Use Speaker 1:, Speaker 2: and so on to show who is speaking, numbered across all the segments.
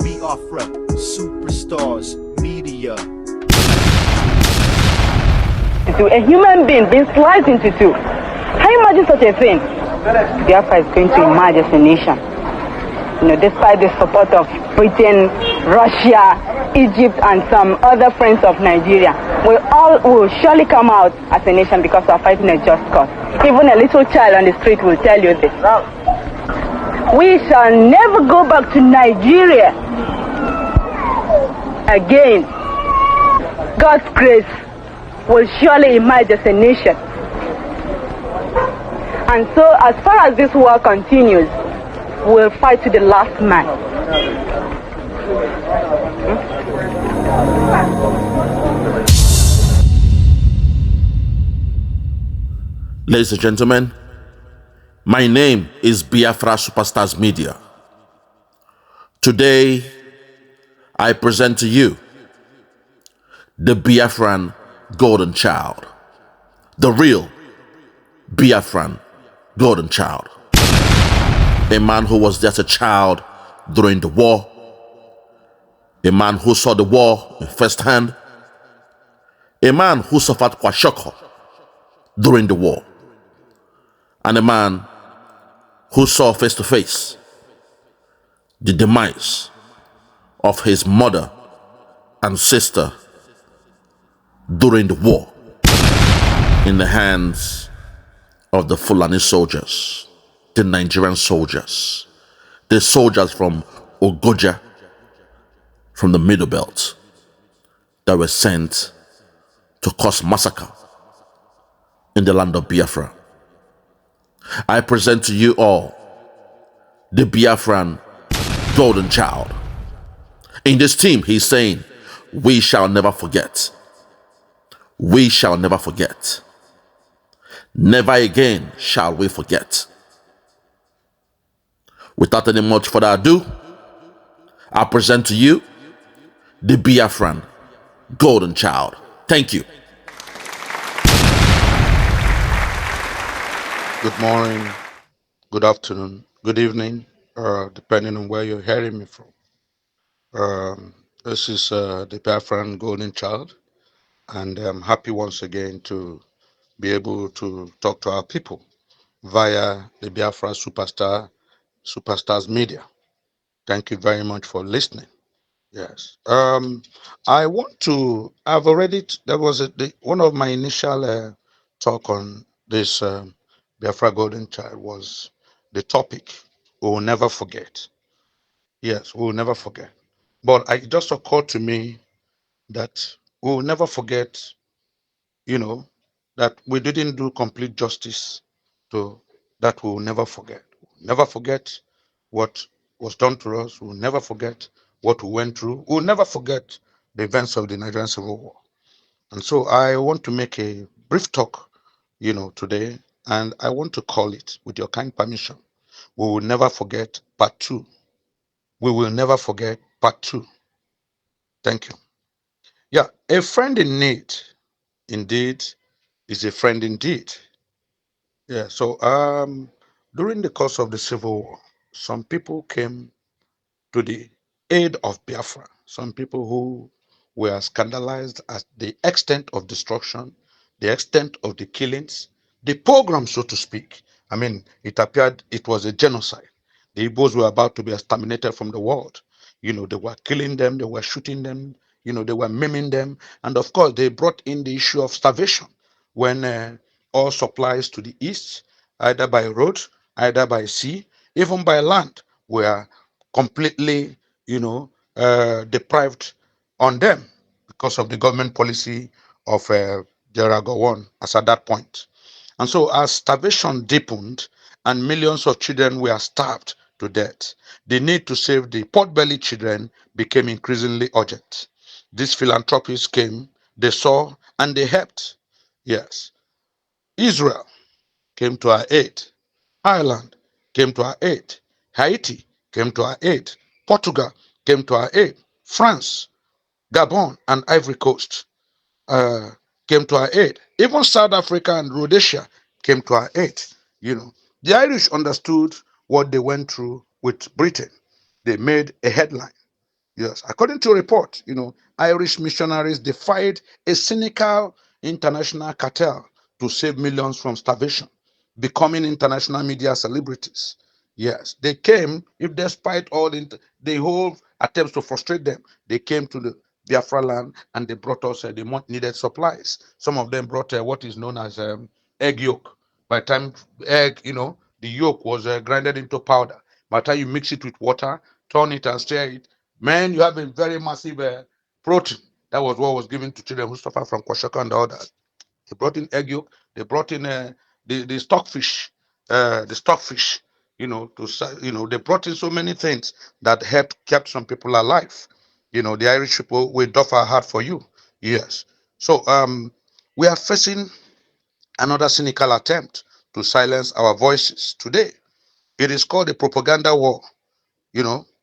Speaker 1: Biafra, superstars, media.
Speaker 2: A human being being sliced into two. Can you imagine such a thing? Biafra is going to emerge as a nation. Despite the support of Britain, Russia, Egypt, and some other friends of Nigeria, we all will surely come out as a nation because we are fighting a just cause. Even a little child on the street will tell you this. We shall never go back to Nigeria again. God's grace will surely emerge as a nation. And so, as far as this war continues, we'll fight to the last man.
Speaker 3: Ladies and gentlemen, my name is Biafra Superstars Media. Today, I present to you the Biafran golden child, the real Biafran golden child. A man who was just a child during the war, a man who saw the war in first hand, a man who suffered kwashoko during the war, and a man who saw face to face the demise of his mother and sister during the war in the hands of the Fulani soldiers, the Nigerian soldiers, the soldiers from Ogoja, from the Middle Belt, that were sent to cause massacre in the land of Biafra. I present to you all the Biafran golden child. In this team, he's saying, we shall never forget. We shall never forget. Never again shall we forget. Without any much further ado, I present to you the Biafran golden child. Thank you.
Speaker 4: Good morning, good afternoon, good evening, depending on where you're hearing me from. This is the Biafran golden child, and I'm happy once again to be able to talk to our people via the Biafra Superstars Media. Thank you very much for listening. Yes. I want to, I've already, that was one of my initial talk on this Biafra Golden Child was the topic, we will never forget. Yes, we will never forget. But it just occurred to me that we will never forget, that we didn't do complete justice to that. We will never forget. Never forget what was done to us. We will never forget what we went through. We will never forget the events of the Nigerian Civil War. And so I want to make a brief talk, today, and I want to call it, with your kind permission, we will never forget part 2. We will never forget part 2. Thank you. Yeah, a friend in need, indeed, is a friend indeed. Yeah, so during the course of the Civil War, some people came to the aid of Biafra. Some people who were scandalized at the extent of destruction, the extent of the killings, the pogrom, so to speak. I mean, it appeared it was a genocide. The Igbos were about to be exterminated from the world. They were killing them, they were shooting them, they were maiming them. And of course, they brought in the issue of starvation when all supplies to the east, either by road, either by sea, even by land, were completely, deprived on them because of the government policy of Gerald Gowon as at that point. And so as starvation deepened and millions of children were starved to death, the need to save the pot-bellied children became increasingly urgent. These philanthropists came, they saw, and they helped. Yes. Israel came to our aid. Ireland came to our aid. Haiti came to our aid. Portugal came to our aid. France, Gabon, and Ivory Coast came to our aid. Even South Africa and Rhodesia came to our aid. The Irish understood what they went through with Britain. They made a headline. Yes, according to a report, Irish missionaries defied a cynical international cartel to save millions from starvation, becoming international media celebrities. Yes, they came, if despite all the whole attempts to frustrate them, they came to the Biafra land and they brought us the much needed supplies. Some of them brought what is known as egg yolk. By the time egg, the yolk was grinded into powder. By the time you mix it with water, turn it and stir it, man, you have a very massive protein. That was what was given to children who suffer from kwashiorkor and all that. They brought in egg yolk. They brought in the stockfish, they brought in so many things that helped kept some people alive. The Irish people will doff our heart for you. Yes. So we are facing another cynical attempt to silence our voices today. It is called a propaganda war.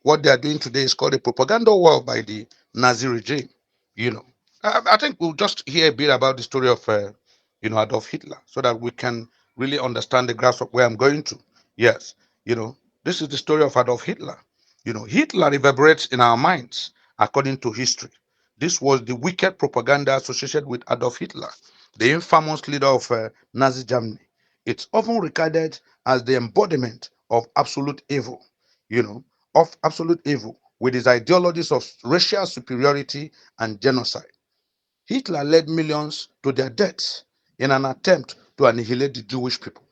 Speaker 4: What they are doing today is called a propaganda war by the Nazi regime. You know, I think we'll just hear a bit about the story of, Adolf Hitler, so that we can really understand the grasp of where I'm going to. Yes, you know, this is the story of Adolf Hitler. Hitler reverberates in our minds according to history. This was the wicked propaganda associated with Adolf Hitler, the infamous leader of Nazi Germany. It's often regarded as the embodiment of absolute evil. You know, of absolute evil with his ideologies of racial superiority and genocide. Hitler led millions to their deaths in an attempt to annihilate the Jewish people.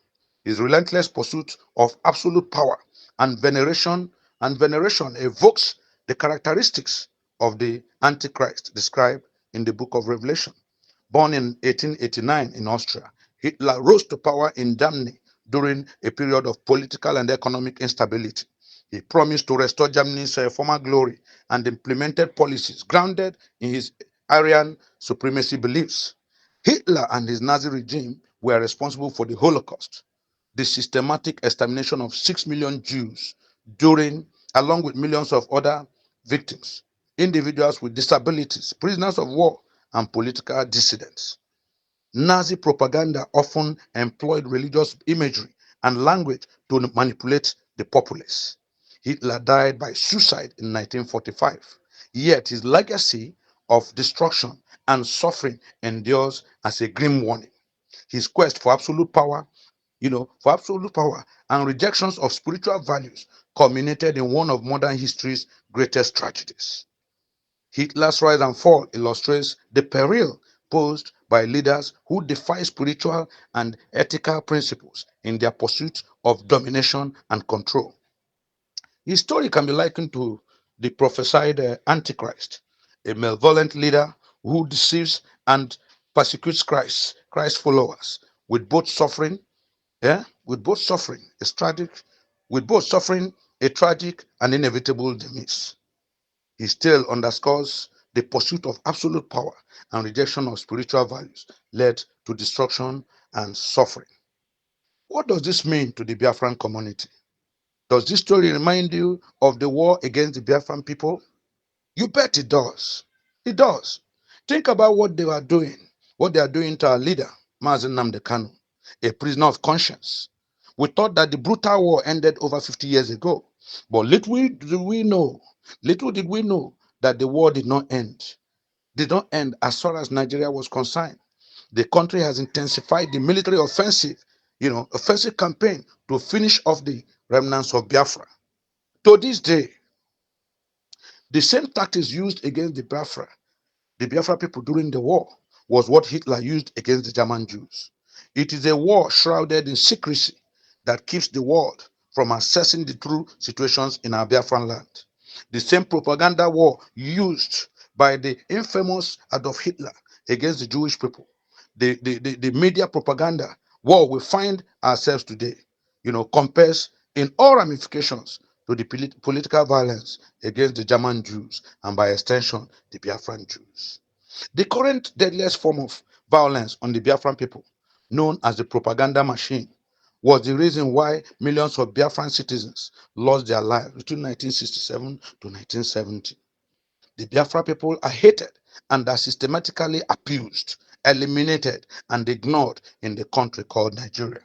Speaker 4: His relentless pursuit of absolute power and veneration evokes the characteristics of the Antichrist described in the book of Revelation. Born in 1889 in Austria, Hitler rose to power in Germany during a period of political and economic instability. He promised to restore Germany's former glory and implemented policies grounded in his Aryan supremacy beliefs. Hitler and his Nazi regime were responsible for the Holocaust, the systematic extermination of 6 million Jews during, along with millions of other victims, individuals with disabilities, prisoners of war, and political dissidents. Nazi propaganda often employed religious imagery and language to manipulate the populace. Hitler died by suicide in 1945, yet his legacy of destruction and suffering endures as a grim warning. His quest for absolute power and rejections of spiritual values culminated in one of modern history's greatest tragedies. Hitler's rise and fall illustrates the peril posed by leaders who defy spiritual and ethical principles in their pursuit of domination and control. His story can be likened to the prophesied Antichrist, a malevolent leader who deceives and persecutes Christ's followers with both suffering, with both suffering, a tragic and inevitable demise. His tale underscores the pursuit of absolute power and rejection of spiritual values led to destruction and suffering. What does this mean to the Biafran community? Does this story remind you of the war against the Biafran people? You bet it does. It does. Think about what they are doing to our leader, Mazen Namdekanu, a prisoner of conscience. We thought that the brutal war ended over 50 years ago, but little did we know that the war did not end as far as Nigeria was concerned. The country has intensified the military offensive campaign to finish off the remnants of Biafra. To this day, the same tactics used against the Biafra people during the war was what Hitler used against the German Jews. It is a war shrouded in secrecy that keeps the world from assessing the true situations in our Biafran land. The same propaganda war used by the infamous Adolf Hitler against the Jewish people, the media propaganda war we find ourselves today, compares in all ramifications to the political violence against the German Jews and by extension the Biafran Jews. The current deadliest form of violence on the Biafran people, known as the propaganda machine, was the reason why millions of Biafran citizens lost their lives between 1967 to 1970. The Biafra people are hated and are systematically abused, eliminated, and ignored in the country called Nigeria.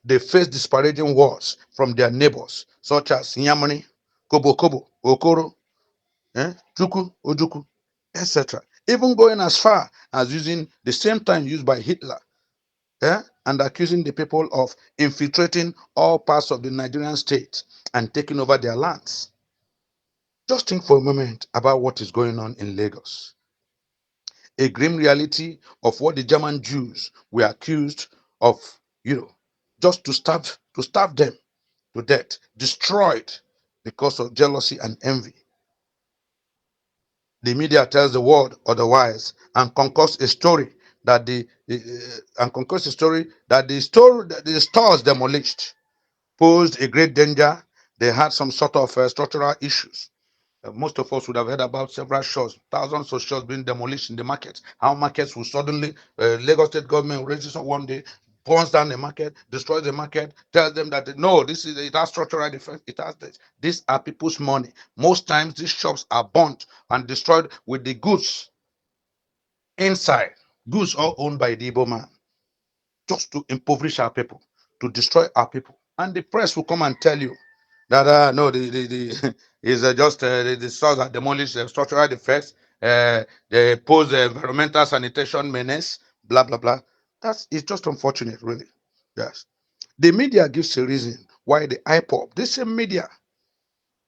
Speaker 4: They face disparaging words from their neighbors, such as Nyamani, Kobo Kobo, Okoro. Chuku, Ojuku, etc. Even going as far as using the same time used by Hitler, and accusing the people of infiltrating all parts of the Nigerian state and taking over their lands. Just think for a moment about what is going on in Lagos. A grim reality of what the German Jews were accused of, just to starve them to death, destroyed because of jealousy and envy. The media tells the world otherwise and concocts a story that the stores demolished posed a great danger. They had some sort of structural issues. Most of us would have heard about several shops, thousands of shops being demolished in the market. How markets will suddenly, Lagos State government raises up one day, burns down the market, destroys the market, tells them that no, it has structural defense, it has this. These are people's money. Most times these shops are burnt and destroyed with the goods inside, goods all owned by the Igbo man, just to impoverish our people, to destroy our people. And the press will come and tell you that no, the is just the stores are demolished, structural defects, they pose environmental sanitation menace, blah blah blah. It's just unfortunate, really. Yes, the media gives a reason why the IPOB, this same media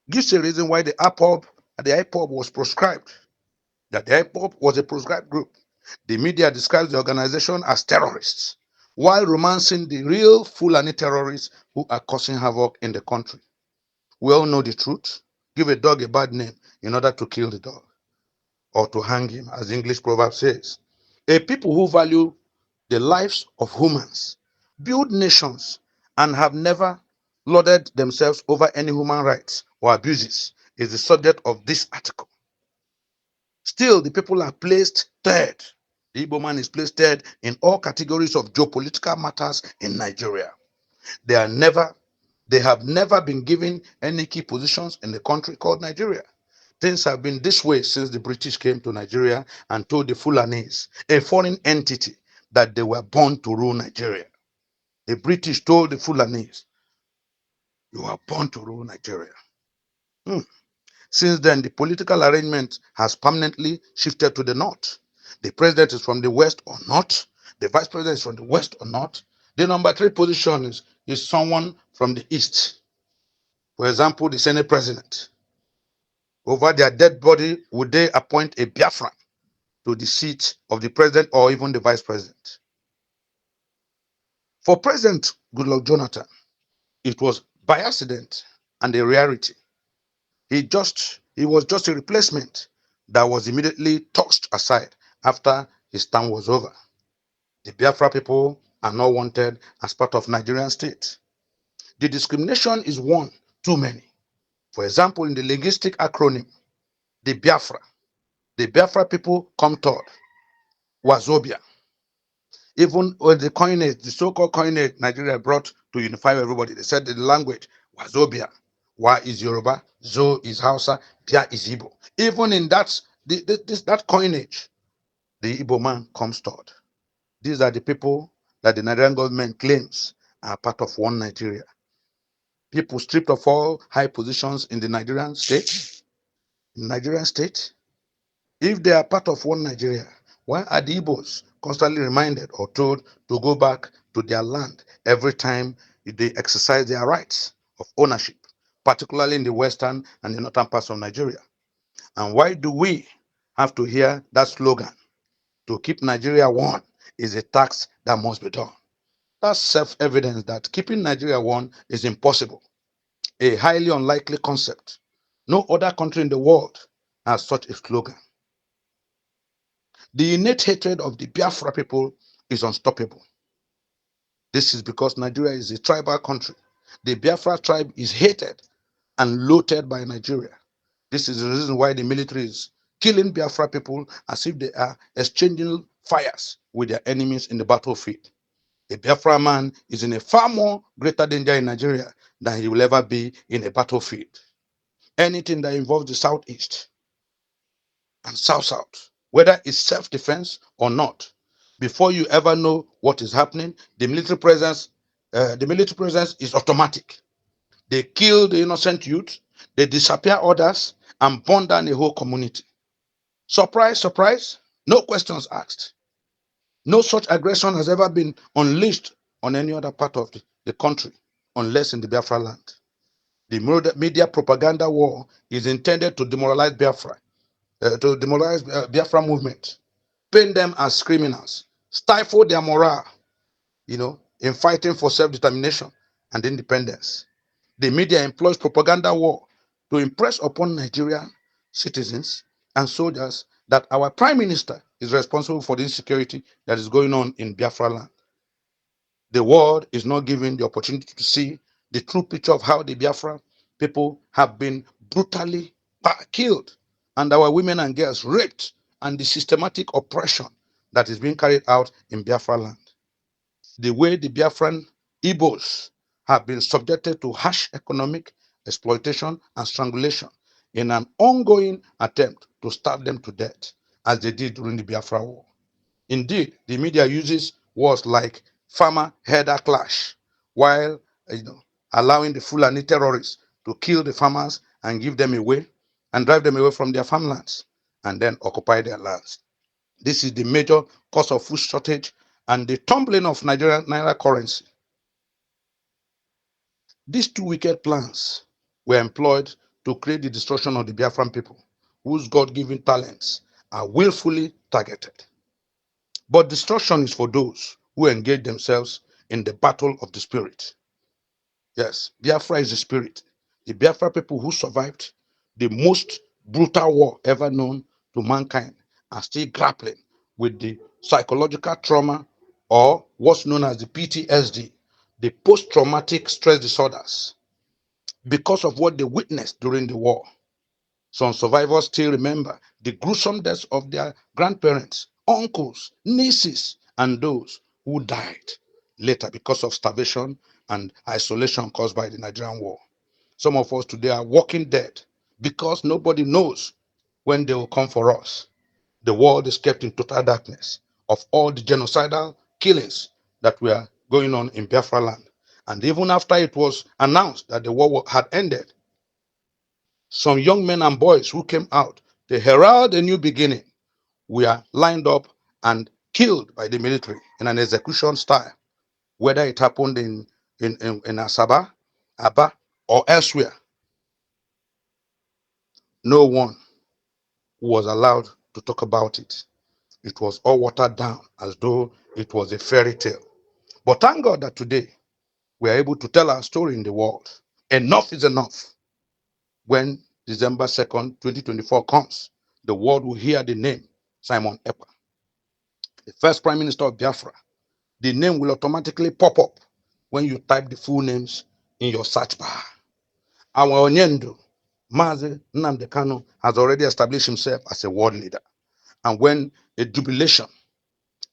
Speaker 4: gives a reason why the IPOB was proscribed. That the IPOB was a proscribed group. The media describes the organization as terrorists, while romancing the real Fulani terrorists who are causing havoc in the country. We all know the truth. Give a dog a bad name in order to kill the dog or to hang him, as the English proverb says. A people who value the lives of humans, build nations, and have never lauded themselves over any human rights or abuses is the subject of this article. Still, the people are placed third. The Igbo man is placed third in all categories of geopolitical matters in Nigeria. They are never They have never been given any key positions in the country called Nigeria. Things have been this way since the British came to Nigeria and told the Fulanese, a foreign entity, that they were born to rule Nigeria. The British told the Fulanese, you are born to rule Nigeria. Hmm. Since then, the political arrangement has permanently shifted to the north. The president is from the west or north. The vice president is from the west or north. The number three position is someone from the east. For example, the Senate president. Over their dead body, would they appoint a Biafran to the seat of the president or even the vice president? For President Goodluck Jonathan, it was by accident and a rarity. He was just a replacement that was immediately tossed aside after his term was over. The Biafra people are not wanted as part of Nigerian state. The discrimination is one too many. For example, in the linguistic acronym, the Biafra people come third. Wazobia. Even with the coinage, the so-called coinage Nigeria brought to unify everybody, they said the language Wazobia. Wa is Yoruba, Zo is Hausa, Bia is Igbo. Even in that coinage, the Igbo man comes third. These are the people that the Nigerian government claims are part of one Nigeria. People stripped of all high positions in the Nigerian state. If they are part of one Nigeria, why are the Igbos constantly reminded or told to go back to their land every time they exercise their rights of ownership, particularly in the western and the northern parts of Nigeria? And why do we have to hear that slogan, to keep Nigeria one is a tax that must be done? That's self-evidence that keeping Nigeria one is impossible, a highly unlikely concept. No other country in the world has such a slogan. The innate hatred of the Biafra people is unstoppable. This is because Nigeria is a tribal country. The Biafra tribe is hated and loathed by Nigeria. This is the reason why the military is killing Biafra people as if they are exchanging fires with their enemies in the battlefield. A Biafra man is in a far more greater danger in Nigeria than he will ever be in a battlefield. Anything that involves the southeast and south, whether it's self-defense or not, before you ever know what is happening, the military presence is automatic. They kill the innocent youth, they disappear others, and burn down a whole community. Surprise, surprise, no questions asked. No such aggression has ever been unleashed on any other part of the country, unless in the Biafra land. The media propaganda war is intended to demoralize Biafra, Biafra movement, paint them as criminals, stifle their morale, in fighting for self-determination and independence. The media employs propaganda war to impress upon Nigerian citizens and soldiers that our prime minister is responsible for the insecurity that is going on in Biafra land. The world is not given the opportunity to see the true picture of how the Biafra people have been brutally killed and our women and girls raped, and the systematic oppression that is being carried out in Biafra land. The way the Biafran Igbos have been subjected to harsh economic exploitation and strangulation in an ongoing attempt to starve them to death, as they did during the Biafra War. Indeed, the media uses words like farmer-herder clash, while allowing the Fulani terrorists to kill the farmers and give them away and drive them away from their farmlands and then occupy their lands. This is the major cause of food shortage and the tumbling of Nigerian naira currency. These two wicked plans were employed to create the destruction of the Biafran people, whose God-given talents are willfully targeted. But destruction is for those who engage themselves in the battle of the spirit. Yes, Biafra is the spirit. The Biafra people who survived the most brutal war ever known to mankind are still grappling with the psychological trauma, or what's known as the PTSD, the post-traumatic stress disorders, because of what they witnessed during the war. Some survivors still remember the gruesome deaths of their grandparents, uncles, nieces, and those who died later because of starvation and isolation caused by the Nigerian war. Some of us today are walking dead because nobody knows when they will come for us. The world is kept in total darkness of all the genocidal killings that were going on in Biafra land. And even after it was announced that the war had ended, some young men and boys who came out to herald a new beginning were lined up and killed by the military in an execution style, whether it happened in Asaba, Aba, or elsewhere. No one was allowed to talk about it. It was all watered down as though it was a fairy tale. But thank God that today we are able to tell our story in the world. Enough is enough. When December 2nd, 2024 comes, the world will hear the name Simon Ekpa, the first Prime Minister of Biafra. The name will automatically pop up when you type the full names in your search bar. Our Onyendo, Mazi Nnamdi Kanu, has already established himself as a world leader. And when a jubilation,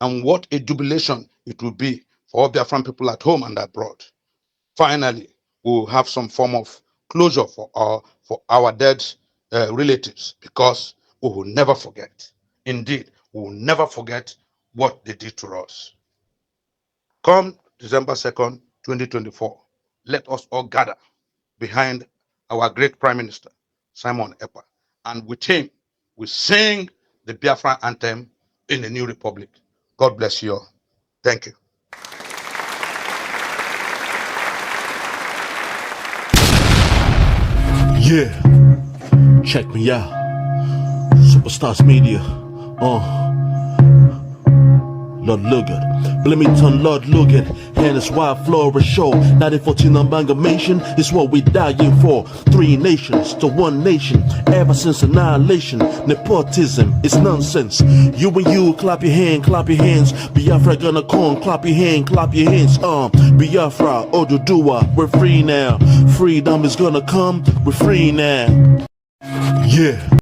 Speaker 4: and what a jubilation it will be for all Biafran people at home and abroad. Finally, we will have some form of closure for our dead relatives, because we will never forget. Indeed, we will never forget what they did to us. Come December 2nd, 2024, let us all gather behind our great Prime Minister, Simon Ekpa, and with him, we sing the Biafra anthem in the new republic. God bless you all. Thank you.
Speaker 3: Yeah, check me out. Superstars Media. Lord Logan, Bloomington, Lord Logan, and it's wild Flora show. 1914 amalgamation is what we dying for. 3 nations to 1 nation, ever since annihilation. Nepotism is nonsense. You and you, clap your hands. Biafra gonna come, clap your hands. Biafra, Oduduwa, we're free now. Freedom is gonna come, we're free now. Yeah.